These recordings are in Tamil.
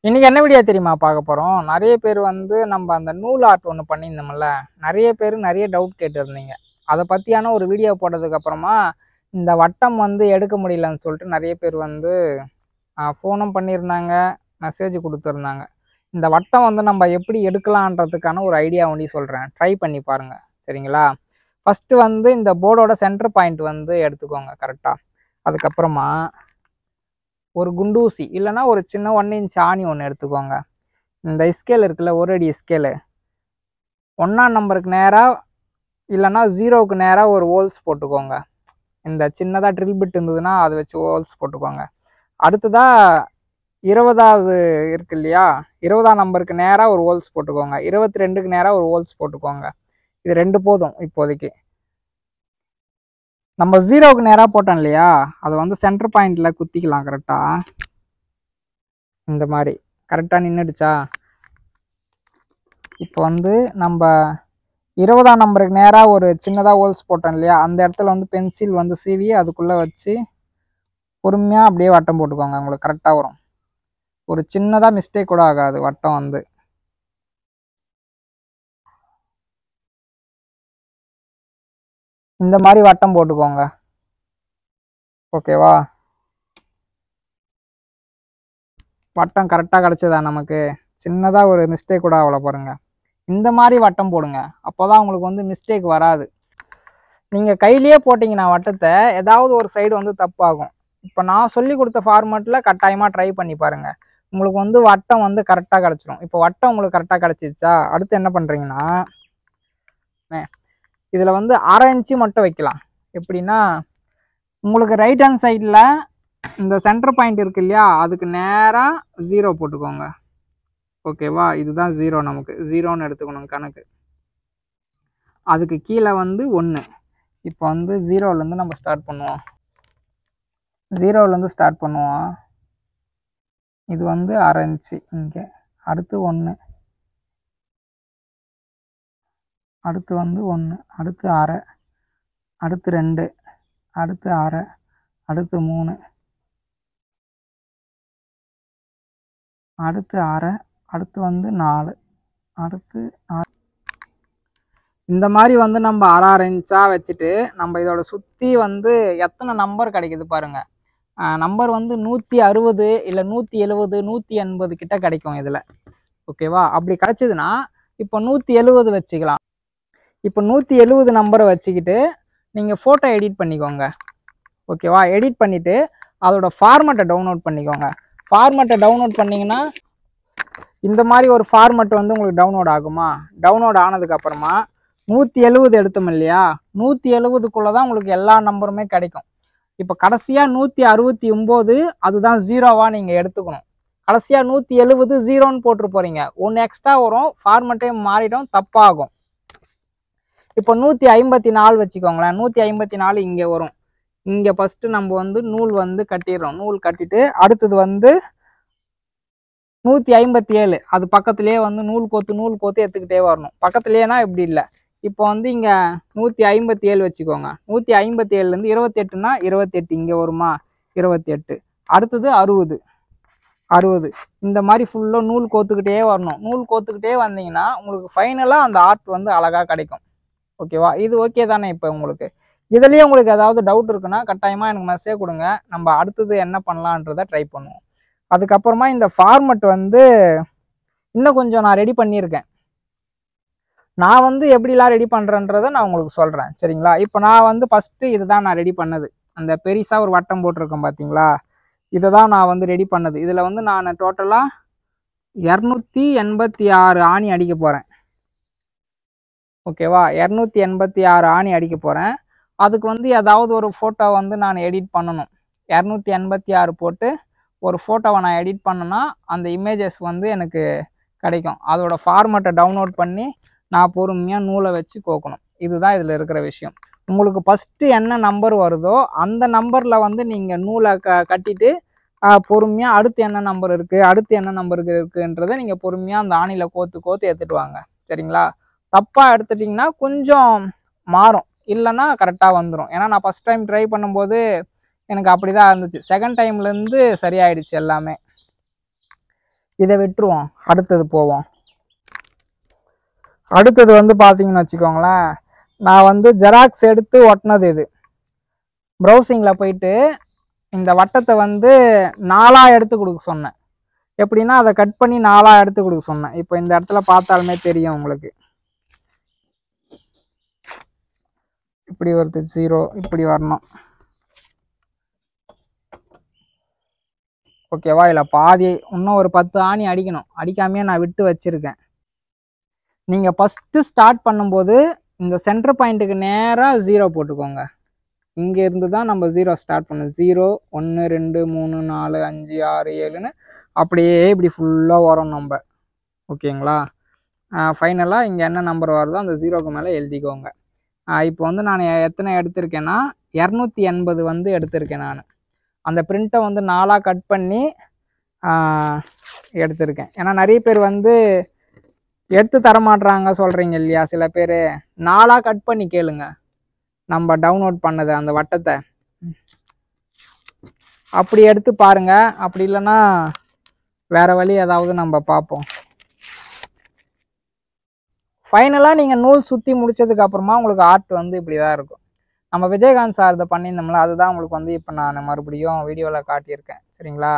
இன்னைக்கு என்ன வீடியோ தெரியுமா பார்க்க போறோம்? நிறைய பேர் வந்து நம்ம அந்த நூல் ஆர்ட் ஒன்று பண்ணியிருந்தோம்ல, நிறைய பேர் நிறைய டவுட் கேட்டிருந்தீங்க. அதை பத்தியான ஒரு வீடியோ போட்டதுக்கு அப்புறமா இந்த வட்டம் வந்து எடுக்க முடியலன்னு சொல்லிட்டு நிறைய பேர் வந்து ஃபோனும் பண்ணியிருந்தாங்க, மெசேஜ் கொடுத்துருந்தாங்க. இந்த வட்டம் வந்து நம்ம எப்படி எடுக்கலான்றதுக்கான ஒரு ஐடியா ஒண்டி சொல்கிறேன், ட்ரை பண்ணி பாருங்க. சரிங்களா? ஃபஸ்ட்டு வந்து இந்த போர்டோட சென்டர் பாயிண்ட் வந்து எடுத்துக்கோங்க கரெக்டாக. அதுக்கப்புறமா ஒரு குண்டூசி இல்லைன்னா ஒரு சின்ன 1 இன்ச் ஆணி ஒன்று எடுத்துக்கோங்க. இந்த ஸ்கேல் இருக்குல்ல, ஒரு அடி ஸ்கேலு, 1ஆம் நம்பருக்கு நேராக இல்லைன்னா 0க்கு நேராக ஒரு ஹோல்ஸ் போட்டுக்கோங்க. இந்த சின்னதாக ட்ரில் பிட் இருந்ததுன்னா அதை வச்சு ஹோல்ஸ் போட்டுக்கோங்க. அடுத்ததாக 20வது இருக்கு இல்லையா, 20ஆம் நம்பருக்கு நேராக ஒரு ஹோல்ஸ் போட்டுக்கோங்க. 22க்கு நேராக ஒரு ஹோல்ஸ் போட்டுக்கோங்க. இது 2 போதும் இப்போதைக்கு. நம்ம 0க்கு நேராக போட்டோம் இல்லையா, அதை வந்து சென்டர் பாயிண்டில் குத்திக்கலாம் கரெக்டாக. இந்த மாதிரி கரெக்டாக நின்றுடுச்சா? இப்போ வந்து நம்ம 20ஆம் நம்பருக்கு நேராக ஒரு சின்னதாக ஹோல்ஸ் போட்டோம் இல்லையா, அந்த இடத்துல வந்து பென்சில் வந்து சீவி அதுக்குள்ளே வச்சு பொறுமையாக அப்படியே வட்டம் போட்டுக்கோங்க. உங்களுக்கு கரெக்டாக வரும். ஒரு சின்னதாக மிஸ்டேக் கூட ஆகாது. வட்டம் வந்து இந்த மாதிரி வட்டம் போட்டுக்கோங்க. ஓகேவா? வட்டம் கரெக்டாக கிடச்சதா நமக்கு? சின்னதாக ஒரு மிஸ்டேக் கூட ஆகல பாருங்க. இந்த மாதிரி வட்டம் போடுங்க. அப்போ தான் உங்களுக்கு வந்து மிஸ்டேக் வராது. நீங்கள் கையிலேயே போட்டிங்கன்னா வட்டத்தை ஏதாவது ஒரு சைடு வந்து தப்பாகும். இப்போ நான் சொல்லி கொடுத்த ஃபார்மேட்டில் கட்டாயமாக ட்ரை பண்ணி பாருங்கள். உங்களுக்கு வந்து வட்டம் வந்து கரெக்டாக கிடச்சிடும். இப்போ வட்டம் உங்களுக்கு கரெக்டாக கிடச்சிச்சா, அடுத்து என்ன பண்ணுறீங்கன்னா, இதில் வந்து 1/2 இன்ச்சு மட்டும் வைக்கலாம். எப்படின்னா, உங்களுக்கு ரைட் ஹேண்ட் சைடில் இந்த சென்டர் பாயிண்ட் இருக்கு இல்லையா, அதுக்கு நேராக 0 போட்டுக்கோங்க. ஓகேவா? இதுதான் 0, நமக்கு 0ன்னு எடுத்துக்கணும் கணக்கு. அதுக்கு கீழே வந்து 1. இப்போ வந்து 0லேருந்து நம்ம ஸ்டார்ட் பண்ணுவோம். 0லேருந்து ஸ்டார்ட் பண்ணுவோம். இது வந்து 1/2 இன்ச்சு இங்கே. அடுத்து 1, அடுத்து வந்து 1, அடுத்து 1/2, அடுத்து 2, அடுத்து 1/2, அடுத்து 3, அடுத்து 1/2, அடுத்து வந்து 4, அடுத்து 6. இந்த மாதிரி வந்து நம்ம 1/2 இன்ச்சா வச்சுட்டு நம்ம இதோட சுற்றி வந்து எத்தனை நம்பர் கிடைக்குது பாருங்க. நம்பர் வந்து 160 இல்லை 170 180 கிட்ட கிடைக்கும் இதில். ஓகேவா? அப்படி கிடைச்சதுன்னா இப்போ 170 வச்சுக்கலாம். இப்போ 170 நம்பரை வச்சுக்கிட்டு நீங்கள் ஃபோட்டோ எடிட் பண்ணிக்கோங்க. ஓகேவா? எடிட் பண்ணிவிட்டு அதோட ஃபார்மேட்டை டவுன்லோட் பண்ணிக்கோங்க. ஃபார்மேட்டை டவுன்லோட் பண்ணிங்கன்னா இந்த மாதிரி ஒரு ஃபார்மேட் வந்து உங்களுக்கு டவுன்லோட் ஆகுமா? டவுன்லோட் ஆனதுக்கப்புறமா 170 எடுத்தோம் இல்லையா, 170க்குள்ளே தான் உங்களுக்கு எல்லா நம்பருமே கிடைக்கும். இப்போ கடைசியாக 169 அதுதான் 0வா நீங்கள் எடுத்துக்கணும். கடைசியாக 170 0ன்னு போட்டு போகிறீங்க, 1 எக்ஸ்ட்ரா வரும், ஃபார்மேட்டே மாறிடும், தப்பாகும். இப்போ 154 வச்சுக்கோங்களேன். 154 இங்கே வரும். இங்கே ஃபஸ்ட்டு நம்ம வந்து நூல் வந்து கட்டிடுறோம். நூல் கட்டிட்டு அடுத்தது வந்து 157 அது பக்கத்துலேயே வந்து நூல் கோத்து எடுத்துக்கிட்டே வரணும். பக்கத்துலேயேனா இப்படி இல்லை. இப்போ வந்து இங்கே 157 வச்சுக்கோங்க. 157லேருந்து 28னா 28 இங்கே வருமா? 28. அடுத்தது 60. இந்த மாதிரி ஃபுல்லாக நூல் கோத்துக்கிட்டே வரணும். நூல் கோத்துக்கிட்டே வந்தீங்கன்னா உங்களுக்கு ஃபைனலாக அந்த ஆர்ட் வந்து அழகாக கிடைக்கும். ஓகேவா? இது ஓகே தானே? இப்போ உங்களுக்கு இதுலேயே உங்களுக்கு ஏதாவது டவுட் இருக்குன்னா கட்டாயமாக எனக்கு மெசேஜ் கொடுங்க. நம்ம அடுத்தது என்ன பண்ணலான்றதை ட்ரை பண்ணுவோம். அதுக்கப்புறமா இந்த ஃபார்மட் வந்து இன்னும் கொஞ்சம் நான் ரெடி பண்ணியிருக்கேன். நான் வந்து எப்படிலாம் ரெடி பண்ணுறேன்றதை நான் உங்களுக்கு சொல்கிறேன். சரிங்களா? இப்போ நான் வந்து ஃபஸ்ட்டு இதுதான் நான் ரெடி பண்ணது. அந்த பெருசாக ஒரு வட்டம் போட்டிருக்கேன் பார்த்தீங்களா, இதை தான் நான் வந்து ரெடி பண்ணது. இதில் வந்து நான் டோட்டலாக 286 ஆணி அடிக்க போகிறேன். ஓகேவா? 286 ஆணி அடிக்க போகிறேன். அதுக்கு வந்து ஏதாவது ஒரு ஃபோட்டோ வந்து நான் எடிட் பண்ணணும். 286 போட்டு ஒரு ஃபோட்டோவை நான் எடிட் பண்ணேன்னா அந்த இமேஜஸ் வந்து எனக்கு கிடைக்கும். அதோட ஃபார்மேட்டை டவுன்லோட் பண்ணி நான் பொறுமையாக நூலை வச்சு கோக்கணும். இதுதான் இதில் இருக்கிற விஷயம். உங்களுக்கு ஃபஸ்ட்டு என்ன நம்பர் வருதோ அந்த நம்பரில் வந்து நீங்கள் நூலை கட்டிட்டு பொறுமையாக அடுத்து என்ன நம்பர் இருக்குது, அடுத்து என்ன நம்பருக்கு இருக்குன்றதை நீங்கள் பொறுமையாக அந்த ஆணியில் கோத்து எடுத்துகிட்டு வாங்க. சரிங்களா? தப்பாக எடுத்துட்டிங்கன்னா கொஞ்சம் மாறும், இல்லைன்னா கரெக்டாக வந்துடும். ஏன்னா நான் ஃபஸ்ட் டைம் ட்ரை பண்ணும்போது எனக்கு அப்படி தான் இருந்துச்சு. செகண்ட் டைம்லேருந்து சரியாயிடுச்சு எல்லாமே. இதை விட்டுருவோம், அடுத்தது போவோம். அடுத்தது வந்து பார்த்தீங்கன்னு வச்சுக்கோங்களேன், நான் வந்து ஜெராக்ஸ் எடுத்து ஒட்டினது இது. ப்ரௌசிங்கில் போயிட்டு இந்த வட்டத்தை வந்து 4 எடுத்து கொடுக்க சொன்னேன். எப்படின்னா அதை கட் பண்ணி 4 எடுத்து கொடுக்க சொன்னேன். இப்போ இந்த இடத்துல பார்த்தாலுமே தெரியும் உங்களுக்கு. இப்படி வருது 0, இப்படி வரணும். ஓகேவா? இல்லை பாதி இன்னும் ஒரு 10 ஆணி அடிக்கணும். அடிக்காமையே நான் விட்டு வச்சிருக்கேன். நீங்கள் ஃபஸ்ட்டு ஸ்டார்ட் பண்ணும்போது இந்த சென்டர் பாயிண்ட்டுக்கு நேராக 0 போட்டுக்கோங்க. இங்கே இருந்து தான் நம்ம 0 ஸ்டார்ட் பண்ணோம். 0 1 2 3 4 5 6 7ன்னு அப்படியே இப்படி ஃபுல்லாக வரும் நம்ம. ஓகேங்களா? ஃபைனலாக இங்கே என்ன நம்பர் வருதோ அந்த 0க்கு மேலே எழுதிக்கோங்க. இப்போ வந்து நான் எத்தனை எடுத்திருக்கேன்னா 280 வந்து எடுத்திருக்கேன். நான் அந்த பிரிண்ட்டை வந்து 4 கட் பண்ணி எடுத்திருக்கேன். ஏன்னா நிறைய பேர் வந்து எடுத்து தரமாட்றாங்க சொல்கிறீங்க இல்லையா? சில பேர் 4 கட் பண்ணி கேளுங்க நம்ம டவுன்லோட் பண்ணது அந்த வட்டத்தை. அப்படி எடுத்து பாருங்க. அப்படி இல்லைன்னா வேற வழி ஏதாவது நம்ம பார்ப்போம். ஃபைனலாக நீங்கள் நூல் சுற்றி முடிச்சதுக்கு அப்புறமா உங்களுக்கு ஆர்ட் வந்து இப்படி தான் இருக்கும். நம்ம விஜயகாந்த் சார் இதை பண்ணியிருந்தோம்ல, அதுதான் உங்களுக்கு வந்து இப்போ நான் மறுபடியும் வீடியோவில் காட்டியிருக்கேன். சரிங்களா?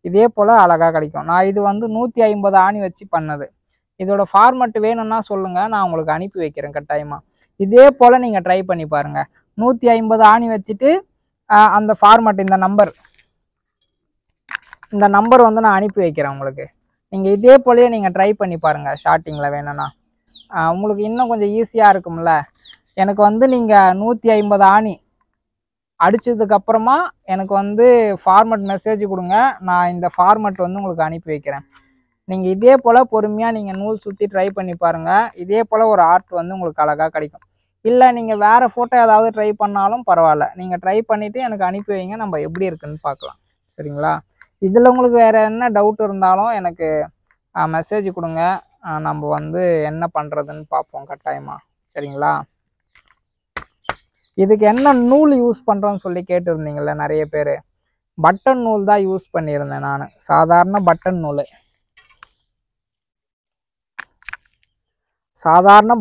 இதே போல் அழகாக கிடைக்கும். நான் இது வந்து 150 ஆணி வச்சு பண்ணது. இதோட ஃபார்மெட் வேணும்னா சொல்லுங்கள், நான் உங்களுக்கு அனுப்பி வைக்கிறேன் கட்டாயமாக. இதே போல் நீங்கள் ட்ரை பண்ணி பாருங்கள். 150 ஆணி வச்சுட்டு அந்த ஃபார்மெட் இந்த நம்பர் வந்து நான் அனுப்பி வைக்கிறேன் உங்களுக்கு. நீங்கள் இதே போலயே நீங்கள் ட்ரை பண்ணி பாருங்கள். ஸ்டார்டிங்கில் வேணும்னா உங்களுக்கு இன்னும் கொஞ்சம் ஈஸியாக இருக்கும்ல. எனக்கு வந்து நீங்கள் 150 ஆணி அடித்ததுக்கப்புறமா எனக்கு வந்து ஃபார்மெட் மெசேஜ் கொடுங்க. நான் இந்த ஃபார்மெட் வந்து உங்களுக்கு அனுப்பி வைக்கிறேன். நீங்கள் இதே போல் பொறுமையாக நீங்கள் நூல் சுற்றி ட்ரை பண்ணி பாருங்கள். இதே போல் ஒரு ஆர்ட் வந்து உங்களுக்கு அழகாக கிடைக்கும். இல்லை நீங்கள் வேறு ஃபோட்டோ ஏதாவது ட்ரை பண்ணாலும் பரவாயில்ல, நீங்கள் ட்ரை பண்ணிவிட்டு எனக்கு அனுப்பி வைங்க, நம்ம எப்படி இருக்குன்னு பார்க்கலாம். சரிங்களா? இதில் உங்களுக்கு வேறு என்ன டவுட் இருந்தாலும் எனக்கு மெசேஜ் கொடுங்க. நம்ம வந்து என்ன பண்ணுறதுன்னு பார்ப்போம் கட்டாயமாக. சரிங்களா? இதுக்கு என்ன நூல் யூஸ் பண்ணுறோன்னு சொல்லி கேட்டுருந்தீங்கள்ல நிறைய பேர். பட்டன் நூல் தான் யூஸ் பண்ணியிருந்தேன் நான். சாதாரண பட்டன் நூல். சாதாரண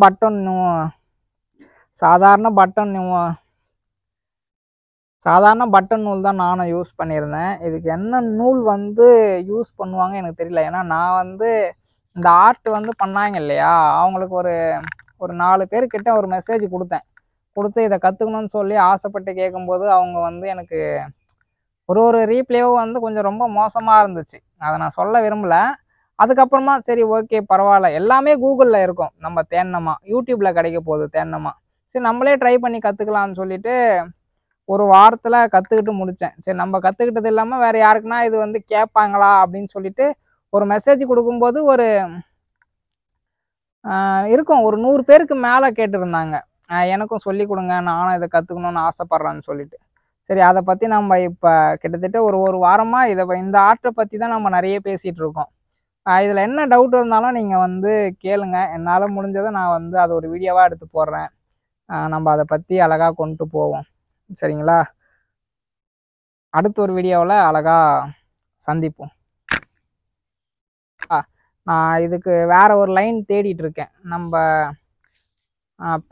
பட்டன் நூல் தான் நானும் யூஸ் பண்ணியிருந்தேன். இதுக்கு என்ன நூல் வந்து யூஸ் பண்ணுவாங்க எனக்கு தெரியல. ஏன்னா நான் வந்து இந்த ஆர்ட் வந்து பண்ணாங்க இல்லையா, அவங்களுக்கு ஒரு 4 பேர்கிட்ட ஒரு மெசேஜ் கொடுத்து இதை கற்றுக்கணும்னு சொல்லி ஆசைப்பட்டு கேட்கும்போது அவங்க வந்து எனக்கு ஒரு ரீப்ளேவும் வந்து கொஞ்சம் ரொம்ப மோசமாக இருந்துச்சு. அதை நான் சொல்ல விரும்பலை. அதுக்கப்புறமா சரி ஓகே பரவாயில்ல, எல்லாமே கூகுளில் இருக்கும், நம்ம தேடினோமா யூடியூப்பில் கிடைக்க போகுது தேடினோமா, சரி நம்மளே ட்ரை பண்ணி கற்றுக்கலாம்னு சொல்லிட்டு ஒரு வாரத்தில் கற்றுக்கிட்டு முடித்தேன். சரி நம்ம கற்றுக்கிட்டது இல்லாமல் வேறு யாருக்குன்னா இது வந்து கேட்பாங்களா அப்படின்னு சொல்லிட்டு ஒரு மெசேஜ் கொடுக்கும்போது இருக்கும் ஒரு 100 பேருக்கு மேலே கேட்டுருந்தாங்க, எனக்கும் சொல்லி கொடுங்க, நானும் இதை கற்றுக்கணும்னு ஆசைப்பட்றேன்னு சொல்லிட்டு. சரி அதை பற்றி நம்ம இப்போ கிட்டத்தட்ட ஒரு வாரமாக இந்த ஆர்ட்டை பற்றி தான் நம்ம நிறைய பேசிகிட்டு இருக்கோம். இதில் என்ன டவுட் இருந்தாலும் நீங்கள் வந்து கேளுங்க. என்னால் முடிஞ்சதை நான் வந்து அதை ஒரு வீடியோவாக எடுத்து போடுறேன். நம்ம அதை பற்றி அழகாக கொண்டு போவோம். சரிங்களா? அடுத்த ஒரு வீடியோவில் அழகாக சந்திப்போம். நான் இதுக்கு வேற ஒரு லைன் தேடிட்டு இருக்கேன். நம்ம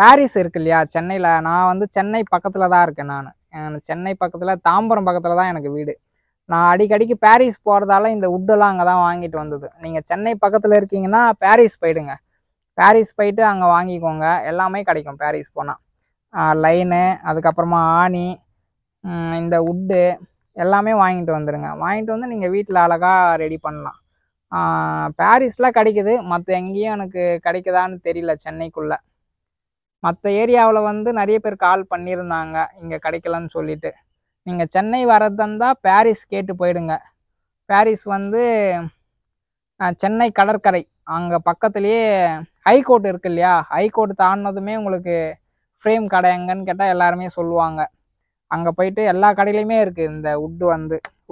பாரிஸ் இருக்கு இல்லையா சென்னையில், நான் வந்து சென்னை பக்கத்தில் தான் இருக்கேன். நான் சென்னை பக்கத்தில் தாம்பரம் பக்கத்தில் தான் எனக்கு வீடு. நான் அடிக்கடிக்கு பாரிஸ் போகிறதால இந்த உட்டெல்லாம் அங்கே தான் வாங்கிட்டு வந்தது. நீங்கள் சென்னை பக்கத்தில் இருக்கீங்கன்னா பாரிஸ் போயிடுங்க. பாரிஸ் போயிட்டு அங்கே வாங்கிக்கோங்க, எல்லாமே கிடைக்கும் பாரிஸ் போனால். லைனு, அதுக்கப்புறமா ஆணி, இந்த உட்டு எல்லாமே வாங்கிட்டு வந்துடுங்க. வாங்கிட்டு வந்து நீங்கள் வீட்டில் அழகாக ரெடி பண்ணலாம். பாரிஸில் கிடைக்குது, மற்ற எங்கேயும் எனக்கு கிடைக்குதான்னு தெரியல. சென்னைக்குள்ளே மற்ற ஏரியாவில் வந்து நிறைய பேர் கால் பண்ணியிருந்தாங்க இங்கே கிடைக்கலன்னு சொல்லிட்டு. நீங்கள் சென்னை வரதுந்தா பாரிஸ் கேட்டு போயிடுங்க. பாரிஸ் வந்து சென்னை கடற்கரை அங்கே பக்கத்துலேயே ஹைகோர்ட் இருக்கு இல்லையா, ஹைகோர்ட் தாண்டினதுமே உங்களுக்கு ஃப்ரேம் கடை எங்கன்னு கேட்டால் எல்லாருமே சொல்லுவாங்க. அங்கே போயிட்டு எல்லா கடையிலையுமே இருக்குது. இந்த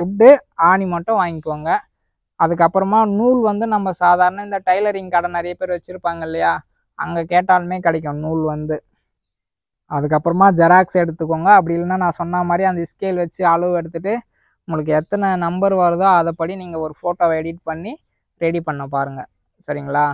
உட்டு ஆணி மட்டும் வாங்கிக்கோங்க. அதுக்கப்புறமா நூல் வந்து நம்ம சாதாரண இந்த டைலரிங் கடை நிறைய பேர் வச்சுருப்பாங்க இல்லையா, அங்கே கேட்டாலுமே கிடைக்கும் நூல் வந்து. அதுக்கப்புறமா ஜெராக்ஸ் எடுத்துக்கோங்க. அப்படி இல்லைன்னா நான் சொன்ன மாதிரி அந்த ஸ்கேல் வச்சு அளவு எடுத்துகிட்டு உங்களுக்கு எத்தனை நம்பர் வருதோ அதைப்படி நீங்கள் ஒரு ஃபோட்டோவை எடிட் பண்ணி ரெடி பண்ண பாருங்கள். சரிங்களா?